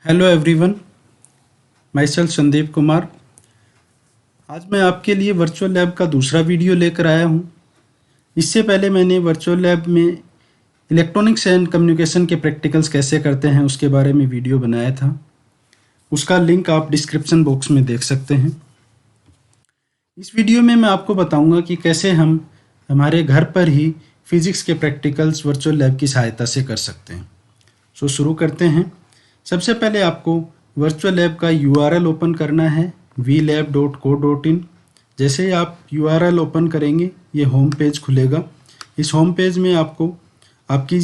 Hello everyone, my self Sandeep Kumar. आज मैं आपके लिए वर्चुअल लैब का दूसरा वीडियो लेकर आया हूँ। इससे पहले मैंने वर्चुअल लैब में इलेक्ट्रॉनिक्स एंड कम्युनिकेशन के प्रैक्टिकल्स कैसे करते हैं उसके बारे में वीडियो बनाया था। उसका लिंक आप डिस्क्रिप्शन बॉक्स में देख सकते हैं। इस वीडियो में मैं आपको बताऊंगा कि कैसे हम हमारे घर पर ही फिजिक्स के प्रैक्टिकल्स वर्चुअल लैब की सहायता से कर सकते हैं। सो शुरू करते हैं। सबसे पहले आपको वर्चुअल लैब का URL ओपन करना है vlab.co.in। जैसे ही आप URL ओपन करेंगे ये होम पेज खुलेगा। इस होम पेज में आपको आपकी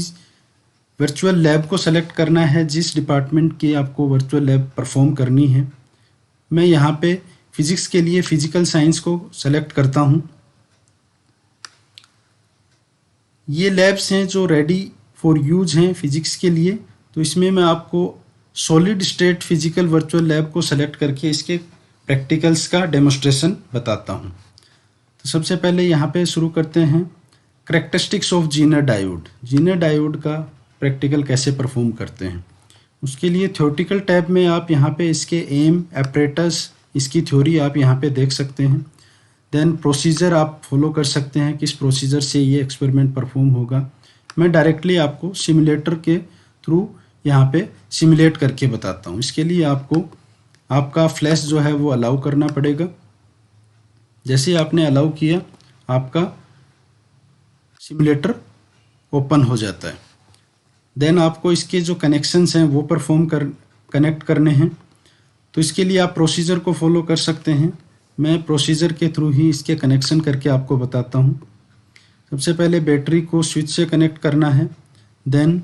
वर्चुअल लैब को सेलेक्ट करना है, जिस डिपार्टमेंट की आपको वर्चुअल लैब परफॉर्म करनी है। मैं यहाँ पे फिजिक्स के लिए फिजिकल साइंस को सेलेक्ट करता हूँ। ये लैब्स हैं जो रेडी फॉर यूज हैं फिजिक्स के लिए, तो इसमें मैं आपको solid state physical virtual lab को सेलेक्ट करके इसके प्रैक्टिकल्स का डेमोस्ट्रेशन बताता हूँ। तो सबसे पहले यहाँ पे शुरू करते हैं characteristics of Zener diode. Zener diode का प्रैक्टिकल कैसे परफॉर्म करते हैं उसके लिए थ्योरेटिकल टैब में आप यहाँ पे इसके एम एपरेटस इसकी थ्योरी आप यहाँ पे देख सकते हैं। देन प्रोसीजर आप फॉलो कर सकते हैं, किस प्रोसीजर से ये एक्सपेरिमेंट परफॉर्म होगा। मैं डायरेक्टली आपको सिमुलेटर के थ्रू यहाँ पे सिमुलेट करके बताता हूँ। इसके लिए आपको आपका फ्लैश जो है वो अलाउ करना पड़ेगा। जैसे आपने अलाउ किया आपका सिमुलेटर ओपन हो जाता है। देन आपको इसके जो कनेक्शंस हैं वो कनेक्ट करने हैं। तो इसके लिए आप प्रोसीजर को फॉलो कर सकते हैं। मैं प्रोसीजर के थ्रू ही इसके कनेक्शन करके आपको बताता हूँ। सबसे पहले बैटरी को स्विच से कनेक्ट करना है। देन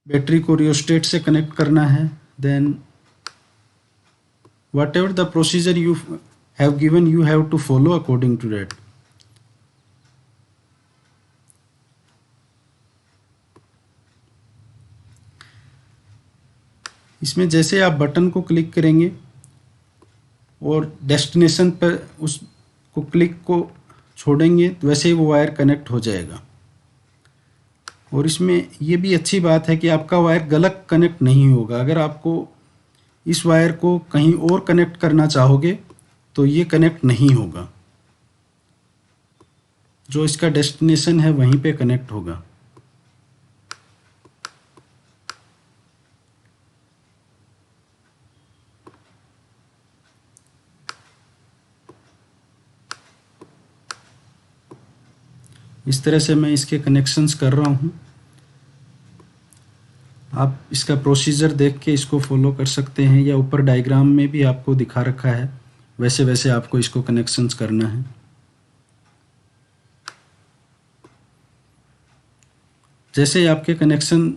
बैटरी को रियोस्टेट से कनेक्ट करना है। Then whatever the procedure you have given you have to follow according to that. इसमें जैसे आप बटन को क्लिक करेंगे और डेस्टिनेशन पर उसको क्लिक को छोड़ेंगे तो वैसे ही वो वायर कनेक्ट हो जाएगा। और इसमें ये भी अच्छी बात है कि आपका वायर गलत कनेक्ट नहीं होगा। अगर आपको इस वायर को कहीं और कनेक्ट करना चाहोगे तो ये कनेक्ट नहीं होगा, जो इसका डेस्टिनेशन है वहीं पे कनेक्ट होगा। इस तरह से मैं इसके कनेक्शंस कर रहा हूँ। आप इसका प्रोसीजर देख के इसको फॉलो कर सकते हैं, या ऊपर डायग्राम में भी आपको दिखा रखा है, वैसे वैसे आपको इसको कनेक्शंस करना है। जैसे ही आपके कनेक्शन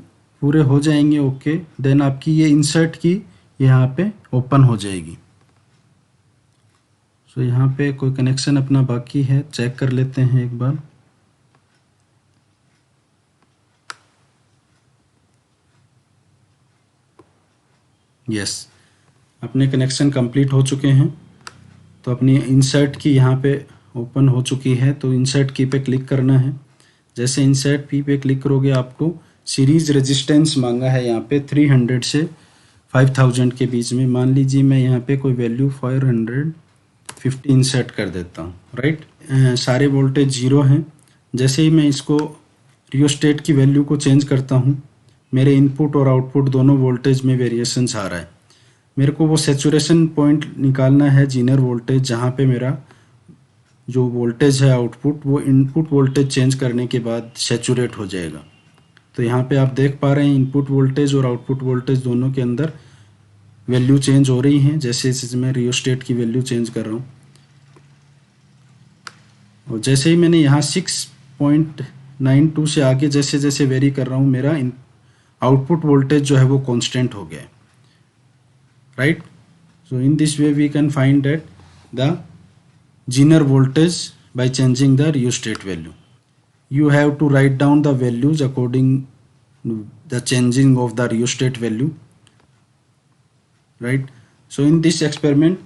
पूरे हो जाएंगे ओके, देन आपकी ये इंसर्ट की यहाँ पे ओपन हो जाएगी। सो यहाँ पे कोई कनेक्शन अपना बाकी है, चेक कर लेते हैं एक बार। यस, अपने कनेक्शन कंप्लीट हो चुके हैं। तो अपनी इंसर्ट की यहाँ पे ओपन हो चुकी है, तो इंसर्ट की पे क्लिक करना है। जैसे इंसर्ट की पे क्लिक करोगे आपको सीरीज रेजिस्टेंस मांगा है यहाँ पे 300 से 5000 के बीच में। मान लीजिए मैं यहाँ पे कोई वैल्यू 450 इंसर्ट कर देता हूँ। राइट, सारे वोल्टेज जीरो हैं। जैसे ही मैं इसको रियोस्टेट की वैल्यू को चेंज करता हूँ, मेरे इनपुट और आउटपुट दोनों वोल्टेज में वेरिएशंस आ रहा है। मेरे को वो सैचुरेशन पॉइंट निकालना है, जीनर वोल्टेज, जहाँ पे मेरा जो वोल्टेज है आउटपुट वो इनपुट वोल्टेज चेंज करने के बाद सैचुरेट हो जाएगा। तो यहाँ पे आप देख पा रहे हैं इनपुट वोल्टेज और आउटपुट वोल्टेज दोनों के अंदर वैल्यू चेंज हो रही हैं, जैसे जैसे मैं रियोस्टेट की वैल्यू चेंज कर रहा हूँ। और जैसे ही मैंने यहाँ 6.92 से आगे जैसे जैसे वेरी कर रहा हूँ, मेरा आउटपुट वोल्टेज जो है वो कांस्टेंट हो गया है। Right, so in this way we can find that the Zener voltage by changing the rheostat value. You have to write down the values according the changing of the rheostat value. Right. So in this experiment,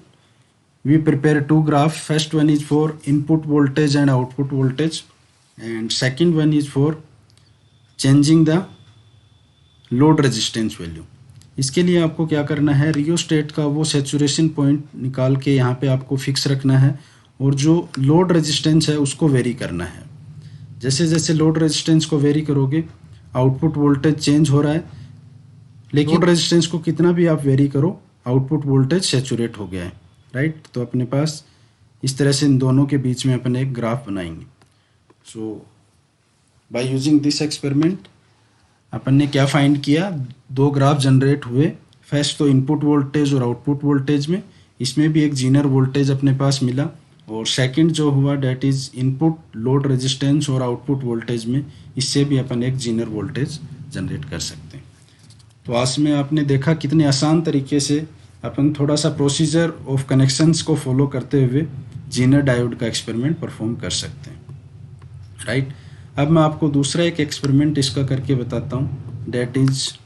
we prepare two graphs. First one is for input voltage and output voltage, and second one is for changing the load resistance value. इसके लिए आपको क्या करना है, rheostat का वो saturation point निकाल के यहाँ पे आपको फिक्स रखना है और जो लोड रेजिस्टेंस है उसको वेरी करना है। जैसे जैसे लोड रेजिस्टेंस को वेरी करोगे आउटपुट वोल्टेज चेंज हो रहा है, लेकिन लोड रेजिस्टेंस को कितना भी आप वेरी करो आउटपुट वोल्टेज सैचुरेट हो गया है, राइट। तो अपने पास इस तरह से इन दोनों के बीच में अपन एक ग्राफ बनाएंगे। सो बाय यूजिंग दिस एक्सपेरिमेंट अपन ने क्या फाइंड किया, दो ग्राफ जनरेट हुए। फर्स्ट तो इनपुट वोल्टेज और आउटपुट वोल्टेज में, इसमें भी एक जीनर वोल्टेज अपने पास मिला। और सेकंड जो हुआ that is input load resistance और आउटपुट वोल्टेज में, इससे भी अपन एक जीनर वोल्टेज जनरेट कर सकते हैं। तो आज में आपने देखा कितने आसान तरीके से अपन थोड़ा सा प्रोसीजर ऑफ कनेक्शंस को फॉलो करते हुए जीनर डायोड का एक्सपेरिमेंट परफॉर्म कर सकते हैं, राइट। अब मैं आपको दूसरा एक एक्सपेरिमेंट इसका करके बताता हूँ, that is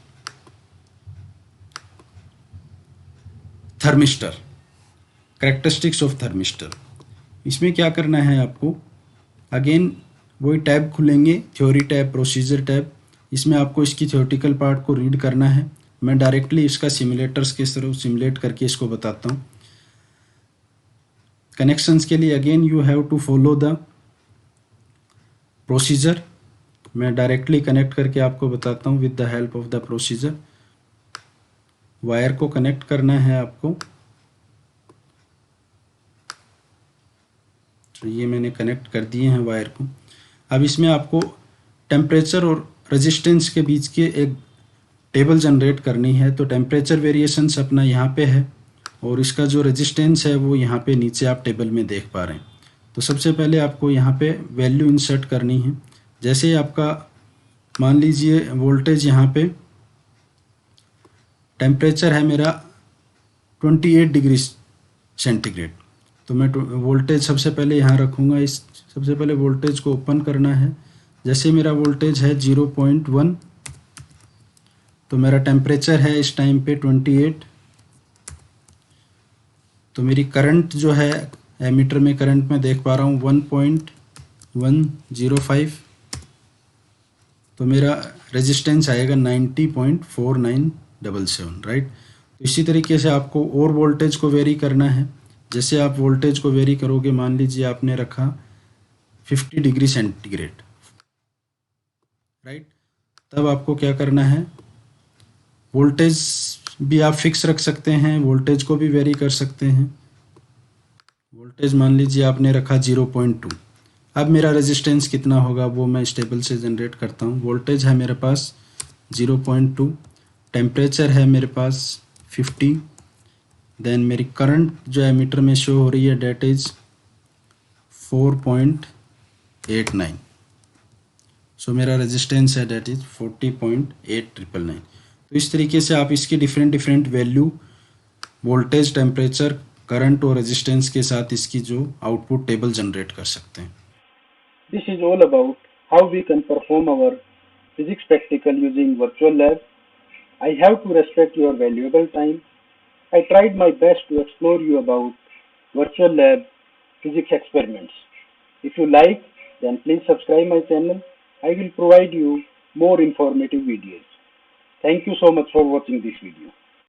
thermistor, characteristics of thermistor. इसमें क्या करना है आपको, अगेन वही टैब खुलेंगे, थ्योरी टैब, प्रोसीजर टैब। इसमें आपको इसकी थ्योरेटिकल पार्ट को रीड करना है। मैं डायरेक्टली इसका सिमुलेटर्स के थ्रू सिमुलेट करके इसको बताता हूँ। कनेक्शंस के लिए again you have to follow the procedure. मैं डायरेक्टली कनेक्ट करके आपको बताता हूँ with the help of the procedure. Wire को कनेक्ट करना है आपको, तो ये मैंने कनेक्ट कर दिए हैं वायर को। अब इसमें आपको टेम्परेचर और रेजिस्टेंस के बीच के एक टेबल जनरेट करनी है। तो टेम्परेचर वेरिएशंस अपना यहाँ पे है और इसका जो रेजिस्टेंस है वो यहाँ पे नीचे आप टेबल में देख पा रहे हैं। तो सबसे पहले आपको यहाँ पे वैल्यू इंसर्ट करनी है। जैसे ही आपका मान लीजिए वोल्टेज यहाँ पे, टेम्परेचर है मेरा 28 डिग्री सेंटीग्रेड, तो मैं वोल्टेज सबसे पहले यहाँ रखूँगा। इस सबसे पहले वोल्टेज को ओपन करना है। जैसे मेरा वोल्टेज है 0.1, तो मेरा टेम्परेचर है इस टाइम पे 28। तो मेरी करंट जो है एमीटर में करंट में देख पा रहा हूँ 1.105। तो मेरा रेजिस्टेंस आएगा 90.4977, राइट। तो इसी तरीके से आपको और वोल्टेज को वेरी करना है। जैसे आप वोल्टेज को वेरी करोगे, मान लीजिए आपने रखा 50 डिग्री सेंटीग्रेड, राइट। तब आपको क्या करना है, वोल्टेज भी आप फिक्स रख सकते हैं, वोल्टेज को भी वेरी कर सकते हैं। वोल्टेज मान लीजिए आपने रखा 0.2। अब मेरा रेजिस्टेंस कितना होगा वो मैं इस टेबल से जनरेट करता हूँ। वोल्टेज है मेरे पास 0.2, टेम्परेचर है मेरे पास 50, देन मेरी करंट जो एमीटर में शो हो रही है डेट इज़ 4.89। सो मेरा रेजिस्टेंस है डेट इज़ 40.8999। तो इस तरीके से आप इसकी different different value voltage, temperature, current और रेजिस्टेंस के साथ इसकी जो आउटपुट टेबल जनरेट कर सकते हैं। This is all about how we can perform our physics practical using virtual lab. I have to respect your valuable time. I tried my best to explore you about virtual lab physics experiments. If you like, then please subscribe my channel. I will provide you more informative videos. Thank you so much for watching this video.